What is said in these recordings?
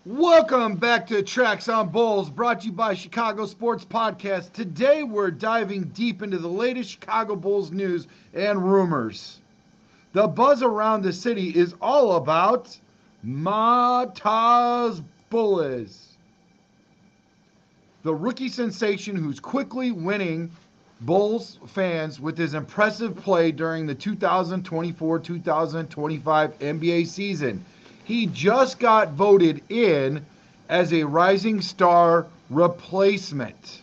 Welcome back to Tracks on Bulls, brought to you by Chicago Sports Podcast. Today we're diving deep into the latest Chicago Bulls news and rumors. The buzz around the city is all about Matas Buzelis, the rookie sensation who's quickly winning Bulls fans with his impressive play during the 2024-2025 NBA season. He just got voted in as a Rising Star replacement.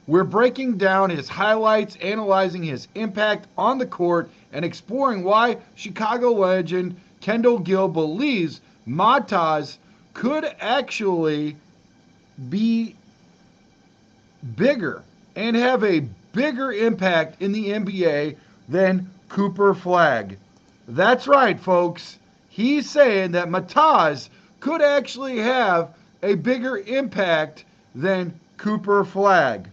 We're breaking down his highlights, analyzing his impact on the court, and exploring why Chicago legend Kendall Gill believes Matas could actually be bigger and have a bigger impact in the NBA than Cooper Flagg. That's right, folks. He's saying that Matas could actually have a bigger impact than Cooper Flagg.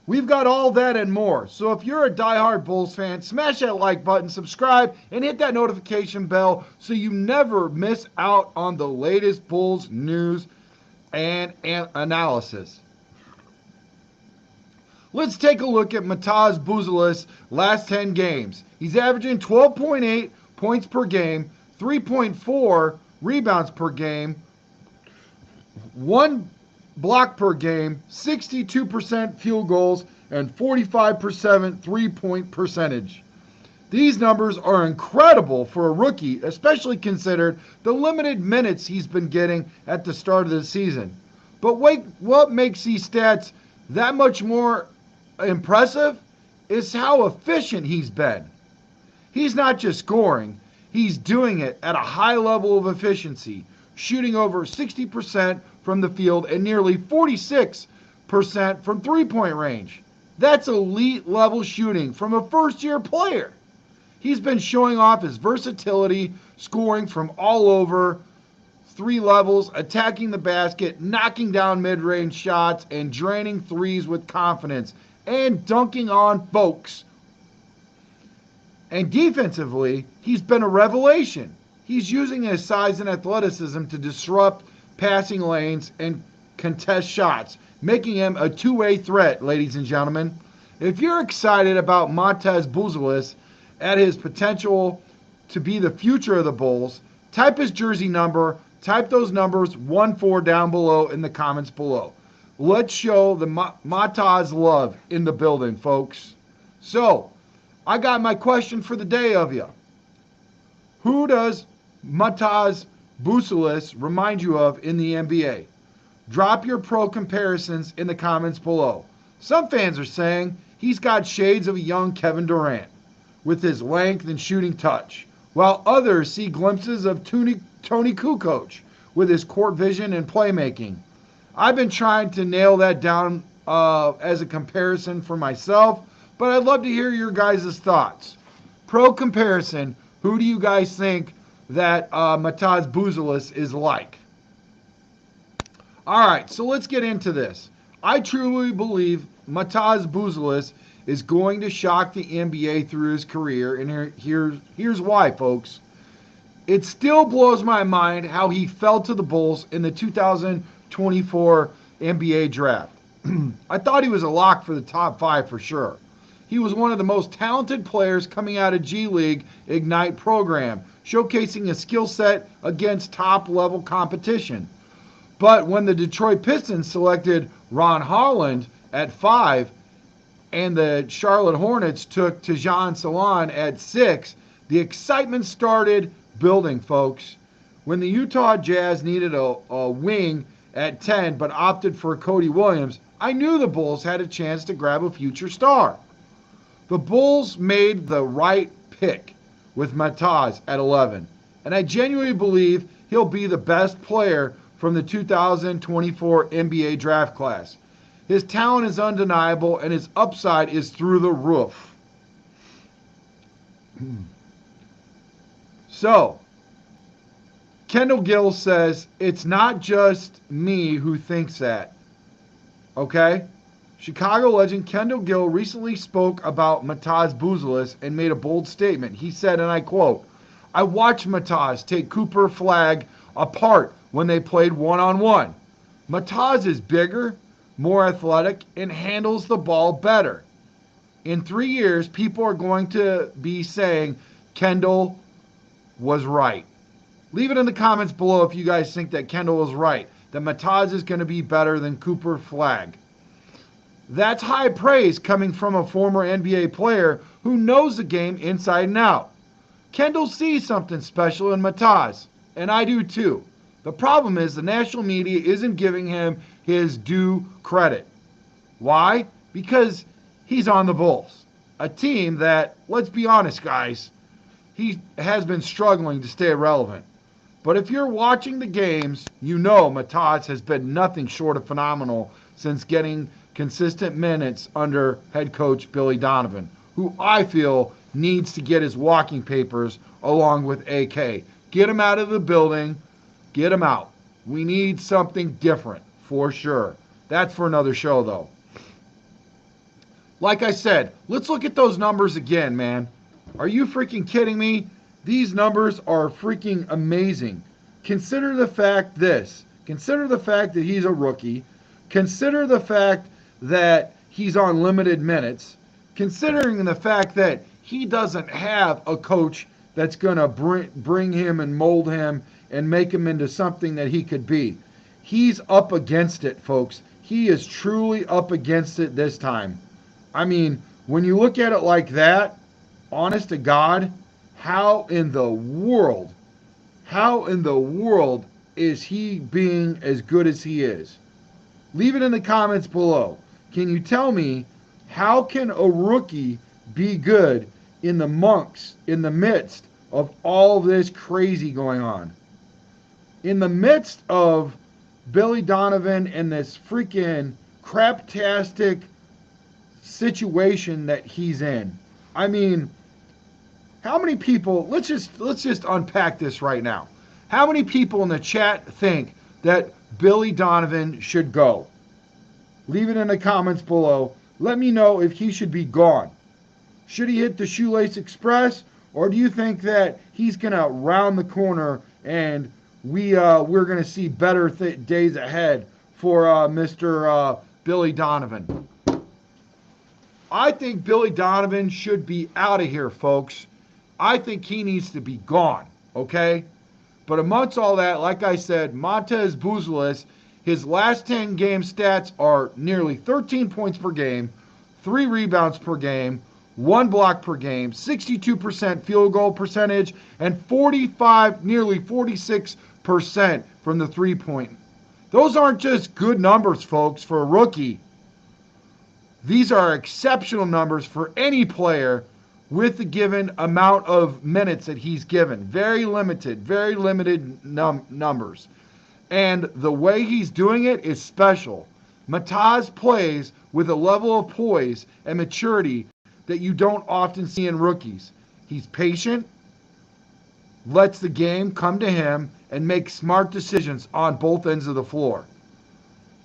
We've got all that and more. So if you're a diehard Bulls fan, smash that like button, subscribe, and hit that notification bell so you never miss out on the latest Bulls news and analysis. Let's take a look at Matas Buzelis' last 10 games. He's averaging 12.8 points per game, 3.4 rebounds per game, 1 block per game, 62% field goals, and 45% three-point percentage. These numbers are incredible for a rookie, especially considered the limited minutes he's been getting at the start of the season. But wait, what makes these stats that much more impressive is how efficient he's been. He's not just scoring, he's doing it at a high level of efficiency, shooting over 60% from the field and nearly 46% from three-point range. That's elite level shooting from a first-year player. He's been showing off his versatility, scoring from all over 3 levels, attacking the basket, knocking down mid-range shots, and draining threes with confidence, and dunking on folks. And defensively, he's been a revelation. He's using his size and athleticism to disrupt passing lanes and contest shots, making him a two-way threat, ladies and gentlemen. If you're excited about Matas Buzelis at his potential to be the future of the Bulls, type his jersey number, type those numbers 1-4 down below in the comments below. Let's show the Matas love in the building, folks. So, I got my question for the day of you. Who does Matas Buzelis remind you of in the NBA? Drop your pro comparisons in the comments below. Some fans are saying he's got shades of a young Kevin Durant with his length and shooting touch, while others see glimpses of Tony Kukoc with his court vision and playmaking. I've been trying to nail that down as a comparison for myself, but I'd love to hear your guys' thoughts. Pro comparison, who do you guys think that Matas Buzelis is like? All right, so let's get into this. I truly believe Matas Buzelis is going to shock the NBA through his career, and here's why, folks. It still blows my mind how he fell to the Bulls in the 2024 NBA draft. I thought he was a lock for the top 5 for sure. He was one of the most talented players coming out of G League Ignite program, showcasing a skill set against top-level competition. But when the Detroit Pistons selected Ron Holland at 5 and the Charlotte Hornets took Tajon Salon at 6, the excitement started building, folks. When the Utah Jazz needed a wing at 10 but opted for Cody Williams, I knew the Bulls had a chance to grab a future star. The Bulls made the right pick with Matas at 11, and I genuinely believe he'll be the best player from the 2024 NBA draft class. His talent is undeniable, and his upside is through the roof. So, Kendall Gill says, it's not just me who thinks that. Okay? Chicago legend Kendall Gill recently spoke about Matas Buzelis and made a bold statement. He said, and I quote, "I watched Matas take Cooper Flagg apart when they played one-on-one. Matas is bigger, more athletic, and handles the ball better. In 3 years, people are going to be saying Kendall was right. Leave it in the comments below if you guys think that Kendall was right, that Matas is going to be better than Cooper Flagg. That's high praise coming from a former NBA player who knows the game inside and out. Kendall sees something special in Matas, and I do too. The problem is the national media isn't giving him his due credit. Why? Because he's on the Bulls, a team that, let's be honest guys, he has been struggling to stay relevant. But if you're watching the games, you know Matas has been nothing short of phenomenal since getting consistent minutes under head coach Billy Donovan, who I feel needs to get his walking papers along with AK. Get him out of the building. Get him out. We need something different, for sure. That's for another show, though. Like I said, let's look at those numbers again, man. Are you freaking kidding me? These numbers are freaking amazing. Consider the fact that he's a rookie. Consider the fact that he's on limited minutes. Considering the fact that he doesn't have a coach that's going to bring him and mold him and make him into something that he could be. He's up against it, folks. He is truly up against it this time. I mean, when you look at it like that, honest to God, how in the world is he being as good as he is? Leave it in the comments below. Can you tell me, how can a rookie be good in the midst of all this crazy going on? In the midst of Billy Donovan and this freaking craptastic situation that he's in. I mean, how many people, let's just unpack this right now. How many people in the chat think that Billy Donovan should go? Leave it in the comments below. Let me know if he should be gone. Should he hit the Shoelace Express, or do you think that he's going to round the corner and we're going to see better days ahead for Mr. Billy Donovan? I think Billy Donovan should be out of here, folks. I think he needs to be gone, okay? But amongst all that, like I said, Matas Buzelis, his last 10 game stats are nearly 13 points per game, 3 rebounds per game, 1 block per game, 62% field goal percentage, and nearly 46% from the three-point. Those aren't just good numbers, folks, for a rookie. These are exceptional numbers for any player with the given amount of minutes that he's given. Very limited numbers. And the way he's doing it is special. Matas plays with a level of poise and maturity that you don't often see in rookies. He's patient, lets the game come to him, and makes smart decisions on both ends of the floor.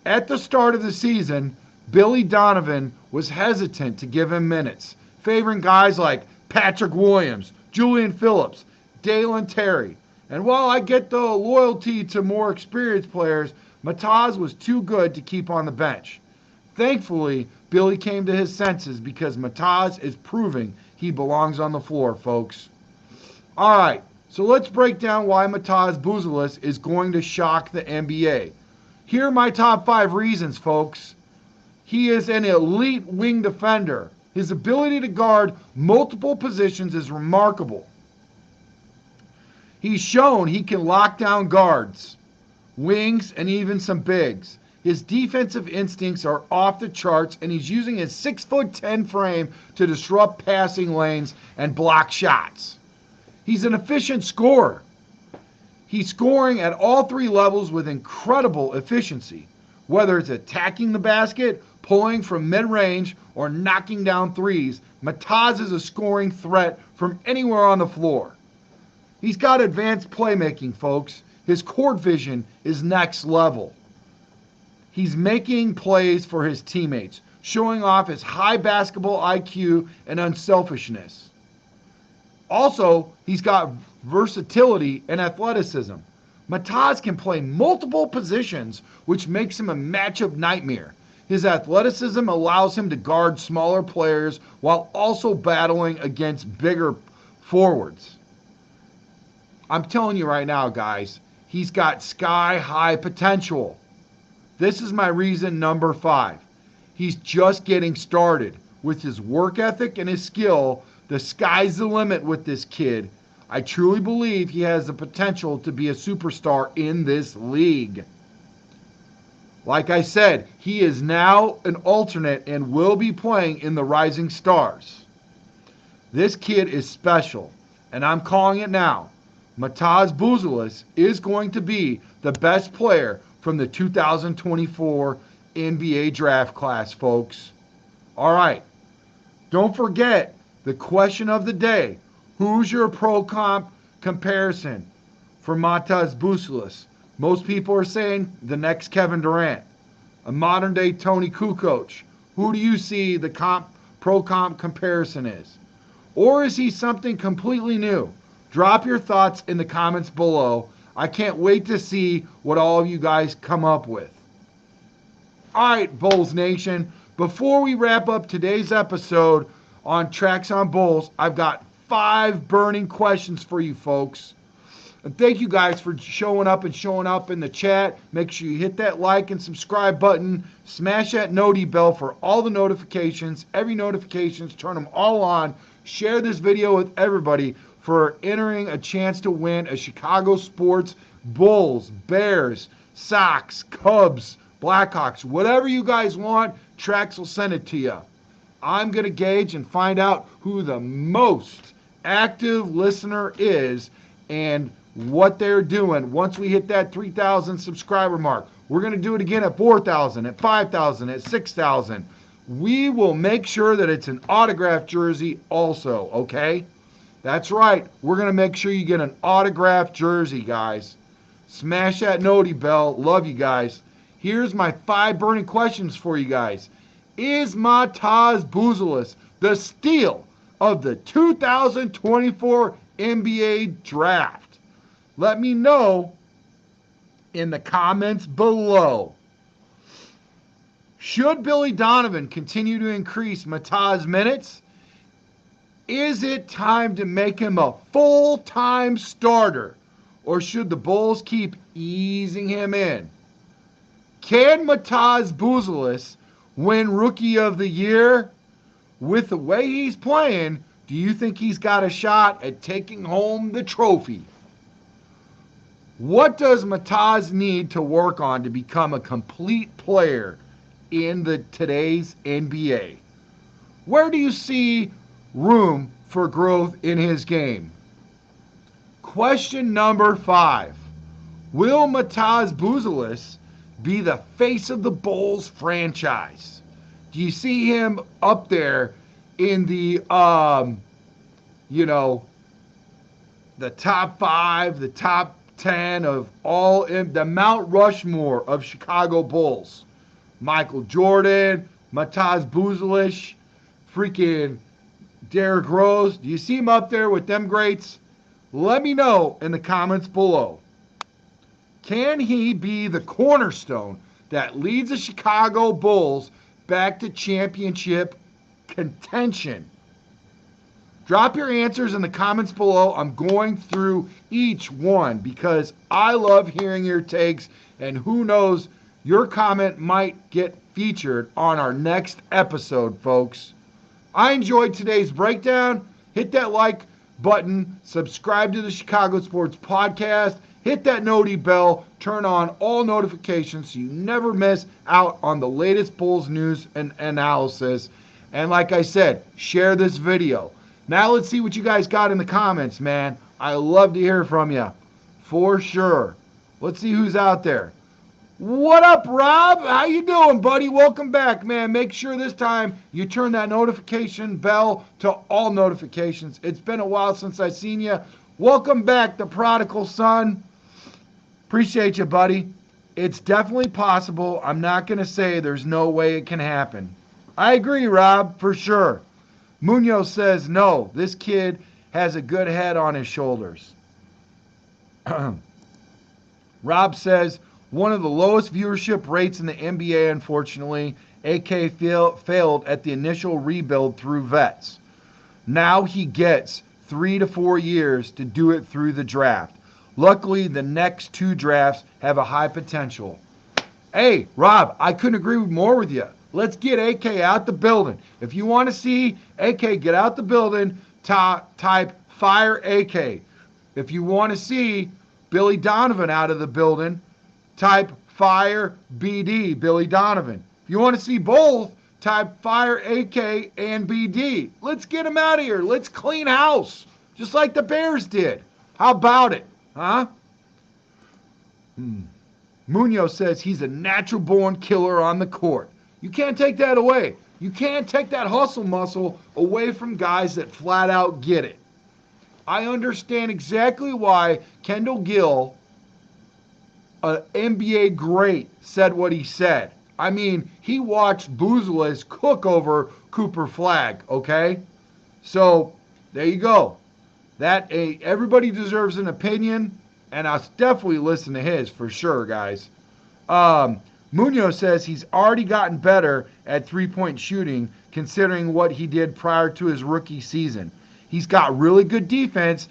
At the start of the season, Billy Donovan was hesitant to give him minutes, favoring guys like Patrick Williams, Julian Phillips, Dalen Terry. And while I get the loyalty to more experienced players, Matas was too good to keep on the bench. Thankfully, Billy came to his senses because Matas is proving he belongs on the floor, folks. All right, so let's break down why Matas Buzelis is going to shock the NBA. Here are my top 5 reasons, folks. He is an elite wing defender. His ability to guard multiple positions is remarkable. He's shown he can lock down guards, wings, and even some bigs. His defensive instincts are off the charts, and he's using his 6'10" frame to disrupt passing lanes and block shots. He's an efficient scorer. He's scoring at all 3 levels with incredible efficiency, whether it's attacking the basket, pulling from mid-range, or knocking down threes. Matas is a scoring threat from anywhere on the floor. He's got advanced playmaking, folks. His court vision is next level. He's making plays for his teammates, showing off his high basketball IQ and unselfishness. Also, he's got versatility and athleticism. Matas can play multiple positions, which makes him a matchup nightmare. His athleticism allows him to guard smaller players while also battling against bigger forwards. I'm telling you right now, guys, he's got sky-high potential. This is my reason number 5. He's just getting started. With his work ethic and his skill, the sky's the limit with this kid. I truly believe he has the potential to be a superstar in this league. Like I said, he is now an alternate and will be playing in the Rising Stars. This kid is special, and I'm calling it now. Matas Buzelis is going to be the best player from the 2024 NBA draft class, folks. All right. Don't forget the question of the day. Who's your pro-comp comparison for Matas Buzelis? Most people are saying the next Kevin Durant, a modern-day Tony Kukoc. Who do you see the pro-comp comparison is? Or is he something completely new? Drop your thoughts in the comments below. I can't wait to see what all of you guys come up with. All right, Bulls Nation. Before we wrap up today's episode on Tracks on Bulls, I've got 5 burning questions for you folks. And thank you guys for showing up in the chat. Make sure you hit that like and subscribe button. Smash that noti bell for all the notifications. Every notifications, turn them all on. Share this video with everybody for entering a chance to win a Chicago Sports Bulls, Bears, Sox, Cubs, Blackhawks, whatever you guys want. Trax will send it to you. I'm going to gauge and find out who the most active listener is and what they're doing once we hit that 3,000 subscriber mark. We're going to do it again at 4,000, at 5,000, at 6,000. We will make sure that it's an autographed jersey also, okay? That's right. We're going to make sure you get an autographed jersey, guys. Smash that noti bell. Love you guys. Here's my 5 burning questions for you guys. Is Matas Buzelis the steal of the 2024 NBA draft? Let me know in the comments below. Should Billy Donovan continue to increase Matas' minutes? Is it time to make him a full-time starter? Or should the Bulls keep easing him in? Can Matas Buzelis win Rookie of the Year? With the way he's playing, do you think he's got a shot at taking home the trophy? What does Matas need to work on to become a complete player in today's NBA? Where do you see room for growth in his game? Question number 5. Will Matas Buzelis be the face of the Bulls franchise? Do you see him up there in the, the top 5, the top 10 of all, in the Mount Rushmore of Chicago Bulls? Michael Jordan, Matas Buzelis, freaking Derrick Rose. Do you see him up there with them greats? Let me know in the comments below. Can he be the cornerstone that leads the Chicago Bulls back to championship contention? Drop your answers in the comments below. I'm going through each one because I love hearing your takes, and who knows, your comment might get featured on our next episode, folks. I enjoyed today's breakdown. Hit that like button, subscribe to the Chicago Sports Podcast, hit that noti bell, turn on all notifications so you never miss out on the latest Bulls news and analysis. And like I said, share this video. Now let's see what you guys got in the comments, man. I love to hear from you, for sure. Let's see who's out there. What up, Rob? How you doing, buddy? Welcome back, man. Make sure this time you turn that notification bell to all notifications. It's been a while since I've seen you. Welcome back, the prodigal son. Appreciate you, buddy. It's definitely possible. I'm not going to say there's no way it can happen. I agree, Rob, for sure. Munoz says, no, this kid has a good head on his shoulders. Rob says, one of the lowest viewership rates in the NBA, unfortunately. AK failed at the initial rebuild through vets. Now he gets 3 to 4 years to do it through the draft. Luckily, the next 2 drafts have a high potential. Hey, Rob, I couldn't agree more with you. Let's get AK out the building. If you want to see AK get out the building, type fire AK. If you want to see Billy Donovan out of the building, type fire BD, Billy Donovan. If you want to see both, type fire AK and BD. Let's get them out of here. Let's clean house, just like the Bears did. How about it, huh? Munoz says he's a natural-born killer on the court. You can't take that away. You can't take that hustle muscle away from guys that flat out get it. I understand exactly why Kendall Gill, an NBA great, said what he said. I mean, he watched Buzelis cook over Cooper Flagg, okay? So, there you go. Everybody deserves an opinion, and I'll definitely listen to his for sure, guys. Munoz says he's already gotten better at three-point shooting considering what he did prior to his rookie season. He's got really good defense,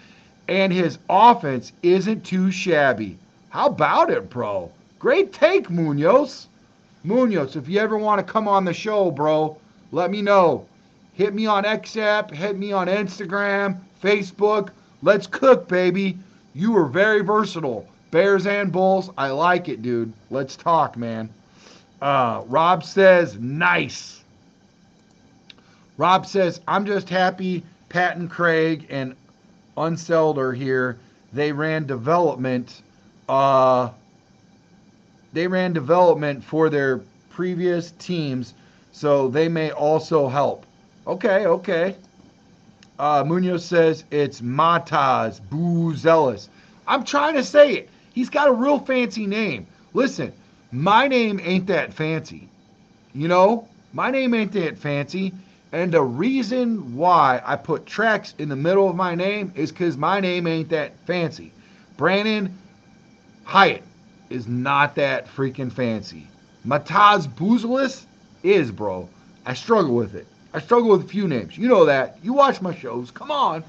and his offense isn't too shabby. How about it, bro? Great take, Munoz. Munoz, if you ever want to come on the show, bro, let me know. Hit me on XApp, hit me on Instagram, Facebook. Let's cook, baby. You are very versatile. Bears and Bulls, I like it, dude. Let's talk, man. Rob says, nice. Rob says, I'm just happy Pat and Craig and Unseld are here. They ran development. They ran development for their previous teams, so they may also help. Okay. Munoz says it's Matas Buzelis. I'm trying to say it. He's got a real fancy name. Listen, my name ain't that fancy. You know, my name ain't that fancy. And the reason why I put tracks in the middle of my name is because my name ain't that fancy. Brandon Hyatt is not that freaking fancy. Matas Buzelis is, bro. I struggle with it. I struggle with a few names. You know that. You watch my shows. Come on.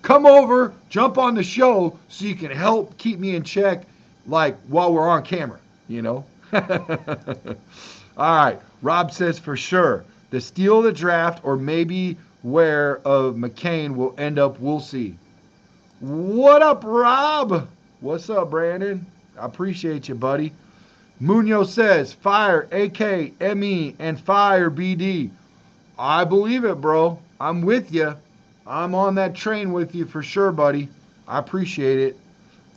Come over, jump on the show so you can help keep me in check, like while we're on camera, you know? All right. Rob says for sure the steal of the draft or maybe where of McCain will end up, we'll see. What up, Rob? What's up, Brandon? I appreciate you, buddy. Munoz says fire AK, ME, and fire BD. I believe it, bro. I'm with you. I'm on that train with you for sure, buddy. I appreciate it.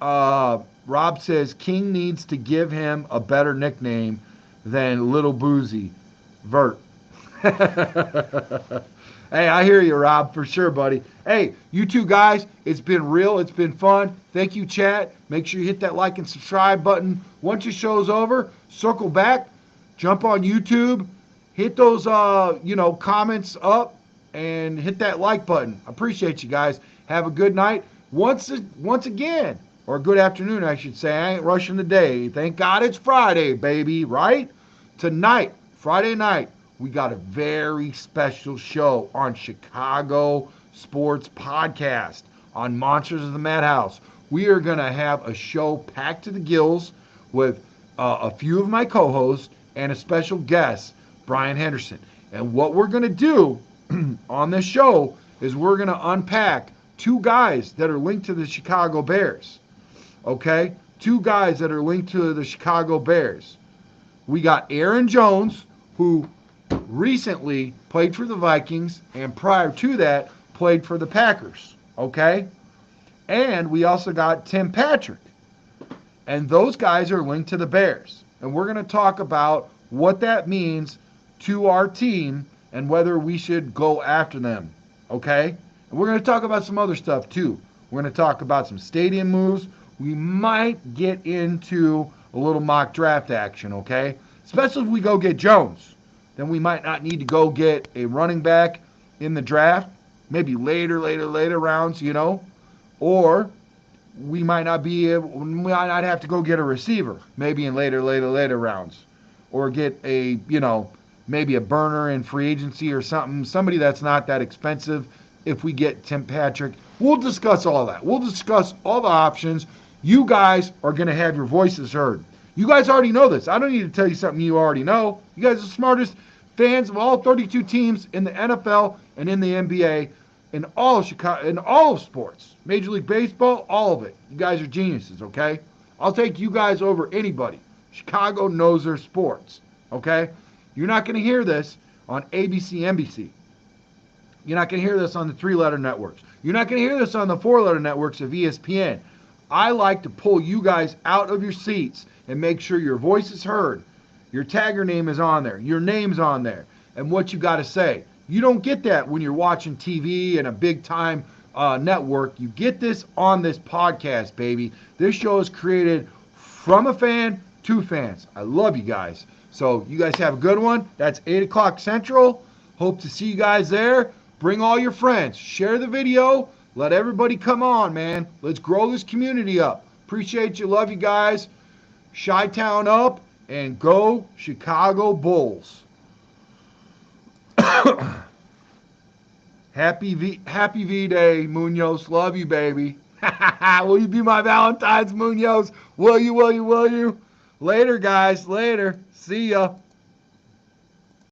Rob says King needs to give him a better nickname than Little Boozy. Vert. Hey, I hear you, Rob, for sure, buddy. Hey, you two guys, it's been real. It's been fun. Thank you, chat. Make sure you hit that like and subscribe button. Once your show's over, circle back, jump on YouTube, hit those, comments up, and hit that like button. I appreciate you guys. Have a good night. Once again, or a good afternoon, I should say. I ain't rushing the day. Thank God it's Friday, baby, right? Tonight, Friday night, we got a very special show on Chicago Sports Podcast on Monsters of the Madhouse. We are going to have a show packed to the gills with a few of my co-hosts and a special guest, Brian Henderson. And what we're going to do on this show is we're going to unpack 2 guys that are linked to the Chicago Bears. Okay? 2 guys that are linked to the Chicago Bears. We got Aaron Jones, who recently played for the Vikings, and prior to that, played for the Packers. Okay? And we also got Tim Patrick. And those guys are linked to the Bears. And we're going to talk about what that means to our team and whether we should go after them. Okay? And we're going to talk about some other stuff too. We're going to talk about some stadium moves. We might get into a little mock draft action, okay? Especially if we go get Jones. Then we might not need to go get a running back in the draft. Maybe later rounds, you know. Or we might not have to go get a receiver, maybe in later rounds, or get maybe a burner in free agency or something, somebody that's not that expensive. If we get Tim Patrick, we'll discuss all that. We'll discuss all the options. You guys are going to have your voices heard. You guys already know this. I don't need to tell you something you already know. You guys are the smartest fans of all 32 teams in the NFL and in the NBA, in all of Chicago, in all of sports, Major League Baseball, all of it. You guys are geniuses, okay? I'll take you guys over anybody. Chicago knows their sports, okay? You're not going to hear this on ABC, NBC. You're not going to hear this on the 3-letter networks. You're not going to hear this on the 4-letter networks of ESPN. I like to pull you guys out of your seats and make sure your voice is heard. Your tagger name is on there. Your name's on there. And what you got to say. You don't get that when you're watching TV and a big-time network. You get this on this podcast, baby. This show is created from a fan to fans. I love you guys. So you guys have a good one. That's 8 o'clock Central. Hope to see you guys there. Bring all your friends. Share the video. Let everybody come on, man. Let's grow this community up. Appreciate you. Love you guys. Chi-Town up. And go Chicago Bulls. Happy V-Day, Munoz. Love you, baby. Will you be my Valentine's, Munoz? Will you? Later, guys. Later. See ya.